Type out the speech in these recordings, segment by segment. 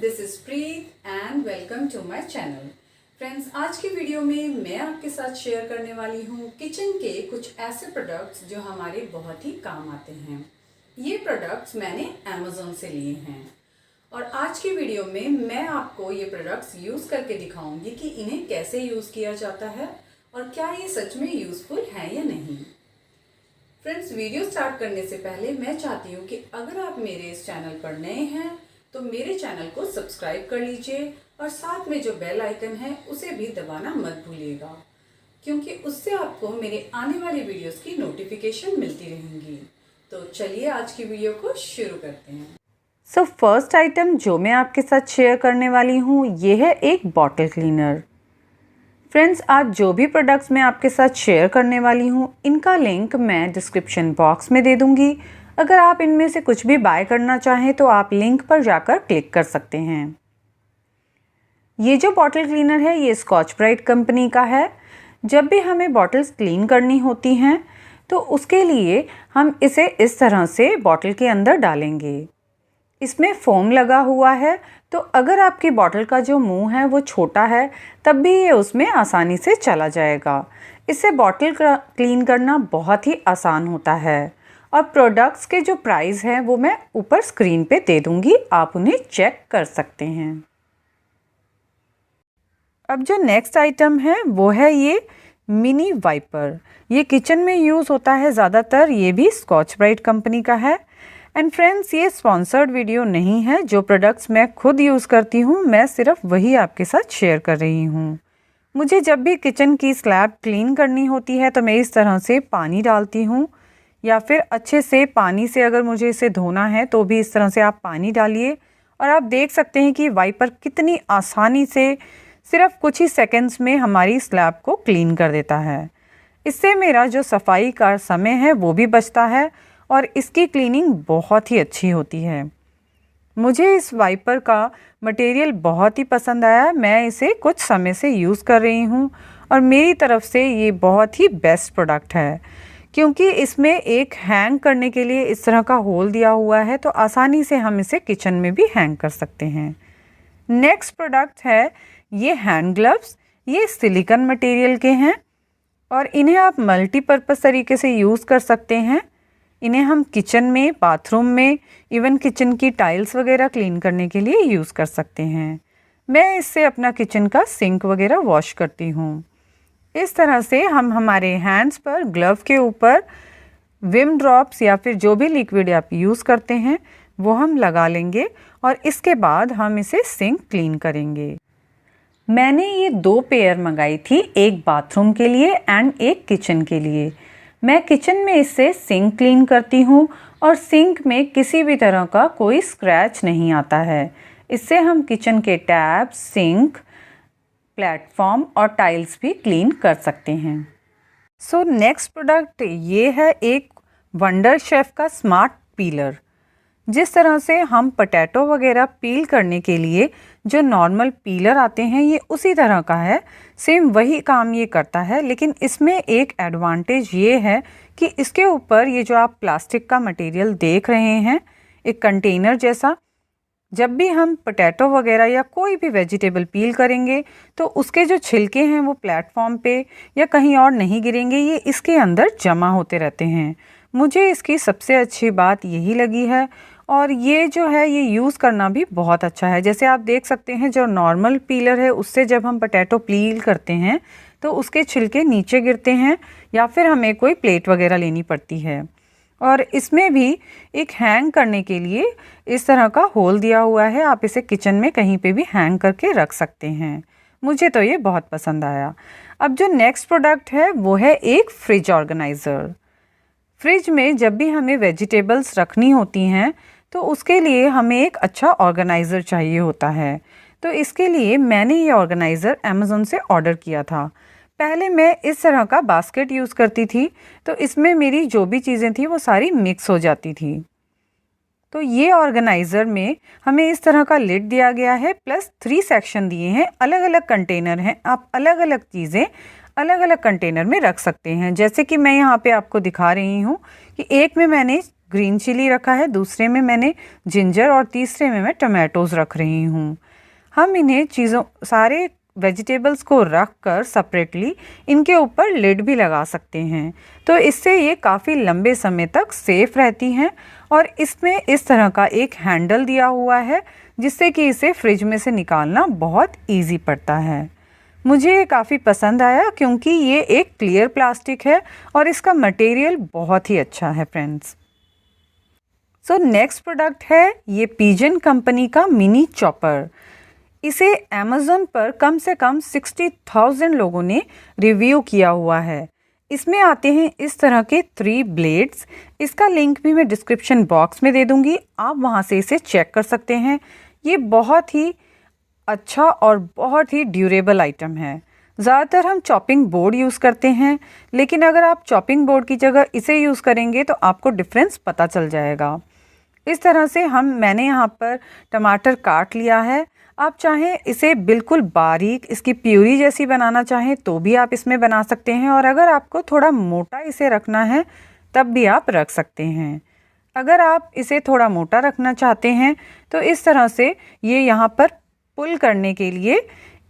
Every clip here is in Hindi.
This is Preet and welcome to my channel. Friends, आज की वीडियो में मैं आपके साथ शेयर करने वाली हूँ किचन के कुछ ऐसे प्रोडक्ट्स जो हमारे बहुत ही काम आते हैं। ये प्रोडक्ट्स मैंने अमेज़न से लिए हैं और आज की वीडियो में मैं आपको ये प्रोडक्ट्स यूज़ करके दिखाऊंगी कि इन्हें कैसे यूज़ किया जाता है और क्या ये सच में यूज़फुल है या नहीं। फ्रेंड्स, वीडियो स्टार्ट करने से पहले मैं चाहती हूँ कि अगर आप मेरे इस चैनल पर नए हैं तो मेरे चैनल को सब्सक्राइब कर लीजिए और साथ में जो बेल आइकन है उसे भी दबाना मत भूलिएगा, क्योंकि उससे आपको मेरे आने वाली वीडियोस की नोटिफिकेशन मिलती रहेंगी। तो चलिए आज की वीडियो को शुरू करते हैं। फर्स्ट आइटम जो मैं आपके साथ शेयर करने वाली हूँ ये है एक बॉटल क्लीनर। फ्रेंड्स, आज जो भी प्रोडक्ट्स मैं आपके साथ शेयर करने वाली हूँ इनका लिंक मैं डिस्क्रिप्शन बॉक्स में दे दूँगी। अगर आप इनमें से कुछ भी बाय करना चाहें तो आप लिंक पर जाकर क्लिक कर सकते हैं। ये जो बॉटल क्लीनर है ये स्कॉच ब्राइट कंपनी का है। जब भी हमें बॉटल्स क्लीन करनी होती हैं तो उसके लिए हम इसे इस तरह से बॉटल के अंदर डालेंगे। इसमें फोम लगा हुआ है, तो अगर आपकी बॉटल का जो मुंह है वो छोटा है तब भी ये उसमें आसानी से चला जाएगा। इससे बॉटल क्लीन करना बहुत ही आसान होता है। और प्रोडक्ट्स के जो प्राइस हैं वो मैं ऊपर स्क्रीन पे दे दूंगी, आप उन्हें चेक कर सकते हैं। अब जो नेक्स्ट आइटम है वो है ये मिनी वाइपर। ये किचन में यूज़ होता है ज़्यादातर, ये भी स्कॉच ब्राइट कंपनी का है। एंड फ्रेंड्स, ये स्पॉन्सर्ड वीडियो नहीं है। जो प्रोडक्ट्स मैं खुद यूज़ करती हूँ मैं सिर्फ वही आपके साथ शेयर कर रही हूँ। मुझे जब भी किचन की स्लैब क्लीन करनी होती है तो मैं इस तरह से पानी डालती हूँ, या फिर अच्छे से पानी से अगर मुझे इसे धोना है तो भी इस तरह से आप पानी डालिए और आप देख सकते हैं कि वाइपर कितनी आसानी से सिर्फ कुछ ही सेकंड्स में हमारी स्लैब को क्लीन कर देता है। इससे मेरा जो सफाई का समय है वो भी बचता है और इसकी क्लीनिंग बहुत ही अच्छी होती है। मुझे इस वाइपर का मटेरियल बहुत ही पसंद आया। मैं इसे कुछ समय से यूज़ कर रही हूँ और मेरी तरफ से ये बहुत ही बेस्ट प्रोडक्ट है, क्योंकि इसमें एक हैंग करने के लिए इस तरह का होल दिया हुआ है, तो आसानी से हम इसे किचन में भी हैंग कर सकते हैं। नेक्स्ट प्रोडक्ट है ये हैंड ग्लव्स। ये सिलिकॉन मटेरियल के हैं और इन्हें आप मल्टीपर्पज़ तरीके से यूज़ कर सकते हैं। इन्हें हम किचन में, बाथरूम में, इवन किचन की टाइल्स वगैरह क्लीन करने के लिए यूज़ कर सकते हैं। मैं इससे अपना किचन का सिंक वगैरह वॉश करती हूँ। इस तरह से हम हमारे हैंड्स पर ग्लव के ऊपर विम ड्रॉप्स या फिर जो भी लिक्विड आप यूज़ करते हैं वो हम लगा लेंगे और इसके बाद हम इसे सिंक क्लीन करेंगे। मैंने ये 2 पेयर मंगाई थी, एक बाथरूम के लिए एंड एक किचन के लिए। मैं किचन में इससे सिंक क्लीन करती हूँ और सिंक में किसी भी तरह का कोई स्क्रैच नहीं आता है। इससे हम किचन के टैप, सिंक, प्लेटफॉर्म और टाइल्स भी क्लीन कर सकते हैं। सो नेक्स्ट प्रोडक्ट ये है एक वंडर शेफ का स्मार्ट पीलर। जिस तरह से हम पोटैटो वगैरह पील करने के लिए जो नॉर्मल पीलर आते हैं ये उसी तरह का है, सेम वही काम ये करता है। लेकिन इसमें एक एडवांटेज ये है कि इसके ऊपर ये जो आप प्लास्टिक का मटेरियल देख रहे हैं, एक कंटेनर जैसा, जब भी हम पोटैटो वगैरह या कोई भी वेजिटेबल पील करेंगे तो उसके जो छिलके हैं वो प्लेटफॉर्म पे या कहीं और नहीं गिरेंगे, ये इसके अंदर जमा होते रहते हैं। मुझे इसकी सबसे अच्छी बात यही लगी है और ये जो है ये यूज़ करना भी बहुत अच्छा है। जैसे आप देख सकते हैं जो नॉर्मल पीलर है उससे जब हम पोटैटो पील करते हैं तो उसके छिलके नीचे गिरते हैं या फिर हमें कोई प्लेट वगैरह लेनी पड़ती है। और इसमें भी एक हैंग करने के लिए इस तरह का होल दिया हुआ है, आप इसे किचन में कहीं पे भी हैंग करके रख सकते हैं। मुझे तो ये बहुत पसंद आया। अब जो नेक्स्ट प्रोडक्ट है वो है एक फ्रिज ऑर्गेनाइज़र। फ्रिज में जब भी हमें वेजिटेबल्स रखनी होती हैं तो उसके लिए हमें एक अच्छा ऑर्गेनाइज़र चाहिए होता है। तो इसके लिए मैंने ये ऑर्गेनाइज़र अमेज़न से ऑर्डर किया था। पहले मैं इस तरह का बास्केट यूज़ करती थी तो इसमें मेरी जो भी चीज़ें थी वो सारी मिक्स हो जाती थी। तो ये ऑर्गेनाइज़र में हमें इस तरह का लिड दिया गया है, प्लस 3 सेक्शन दिए हैं, अलग अलग कंटेनर हैं। आप अलग अलग चीज़ें अलग अलग कंटेनर में रख सकते हैं। जैसे कि मैं यहाँ पे आपको दिखा रही हूँ कि एक में मैंने ग्रीन चिली रखा है, दूसरे में मैंने जिंजर और तीसरे में मैं टमाटोज़ रख रही हूँ। हम इन्हें सारे वेजिटेबल्स को रख कर सेपरेटली इनके ऊपर लिड भी लगा सकते हैं, तो इससे ये काफ़ी लंबे समय तक सेफ रहती हैं। और इसमें इस तरह का एक हैंडल दिया हुआ है जिससे कि इसे फ्रिज में से निकालना बहुत ईजी पड़ता है। मुझे ये काफ़ी पसंद आया क्योंकि ये एक क्लियर प्लास्टिक है और इसका मटेरियल बहुत ही अच्छा है फ्रेंड्स। सो नेक्स्ट प्रोडक्ट है ये पिजन कंपनी का मिनी चॉपर। इसे अमेज़न पर कम से कम 60,000 लोगों ने रिव्यू किया हुआ है। इसमें आते हैं इस तरह के 3 ब्लेड्स। इसका लिंक भी मैं डिस्क्रिप्शन बॉक्स में दे दूंगी, आप वहां से इसे चेक कर सकते हैं। ये बहुत ही अच्छा और बहुत ही ड्यूरेबल आइटम है। ज़्यादातर हम चॉपिंग बोर्ड यूज़ करते हैं, लेकिन अगर आप चॉपिंग बोर्ड की जगह इसे यूज़ करेंगे तो आपको डिफरेंस पता चल जाएगा। इस तरह से मैंने यहाँ पर टमाटर काट लिया है। आप चाहें इसे बिल्कुल बारीक इसकी प्यूरी जैसी बनाना चाहें तो भी आप इसमें बना सकते हैं, और अगर आपको थोड़ा मोटा इसे रखना है तब भी आप रख सकते हैं। अगर आप इसे थोड़ा मोटा रखना चाहते हैं तो इस तरह से ये यहाँ पर पुल करने के लिए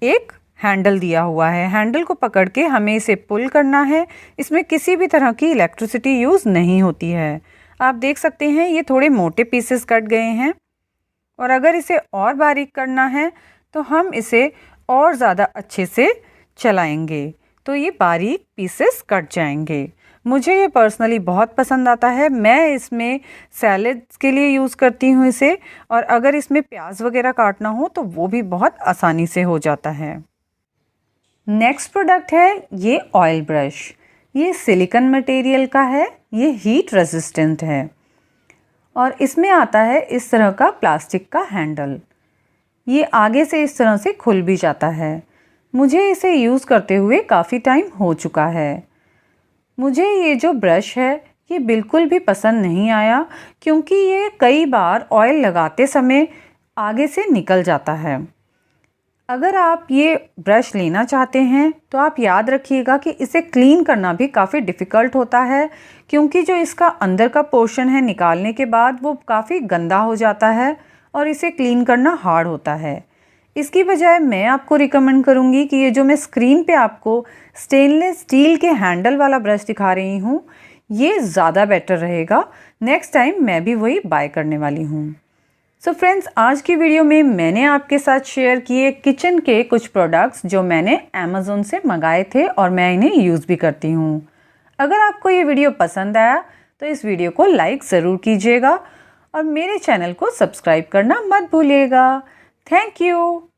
एक हैंडल दिया हुआ है। हैंडल को पकड़ के हमें इसे पुल करना है। इसमें किसी भी तरह की इलेक्ट्रिसिटी यूज़ नहीं होती है। आप देख सकते हैं ये थोड़े मोटे पीसेस कट गए हैं, और अगर इसे और बारीक करना है तो हम इसे और ज़्यादा अच्छे से चलाएंगे तो ये बारीक पीसेस कट जाएंगे। मुझे ये पर्सनली बहुत पसंद आता है। मैं इसमें सैलेड्स के लिए यूज़ करती हूँ इसे, और अगर इसमें प्याज वगैरह काटना हो तो वो भी बहुत आसानी से हो जाता है। नेक्स्ट प्रोडक्ट है ये ऑयल ब्रश। ये सिलिकॉन मटेरियल का है, ये हीट रेजिस्टेंट है, और इसमें आता है इस तरह का प्लास्टिक का हैंडल। ये आगे से इस तरह से खुल भी जाता है। मुझे इसे यूज़ करते हुए काफ़ी टाइम हो चुका है। मुझे ये जो ब्रश है ये बिल्कुल भी पसंद नहीं आया, क्योंकि ये कई बार ऑयल लगाते समय आगे से निकल जाता है। अगर आप ये ब्रश लेना चाहते हैं तो आप याद रखिएगा कि इसे क्लीन करना भी काफ़ी डिफ़िकल्ट होता है, क्योंकि जो इसका अंदर का पोर्शन है निकालने के बाद वो काफ़ी गंदा हो जाता है और इसे क्लीन करना हार्ड होता है। इसकी बजाय मैं आपको रिकमेंड करूँगी कि ये जो मैं स्क्रीन पे आपको स्टेनलेस स्टील के हैंडल वाला ब्रश दिखा रही हूँ, ये ज़्यादा बेटर रहेगा। नेक्स्ट टाइम मैं भी वही बाय करने वाली हूँ। सो फ्रेंड्स, आज की वीडियो में मैंने आपके साथ शेयर किए किचन के कुछ प्रोडक्ट्स जो मैंने अमेज़न से मंगाए थे और मैं इन्हें यूज़ भी करती हूँ। अगर आपको ये वीडियो पसंद आया तो इस वीडियो को लाइक ज़रूर कीजिएगा और मेरे चैनल को सब्सक्राइब करना मत भूलिएगा। Thank you.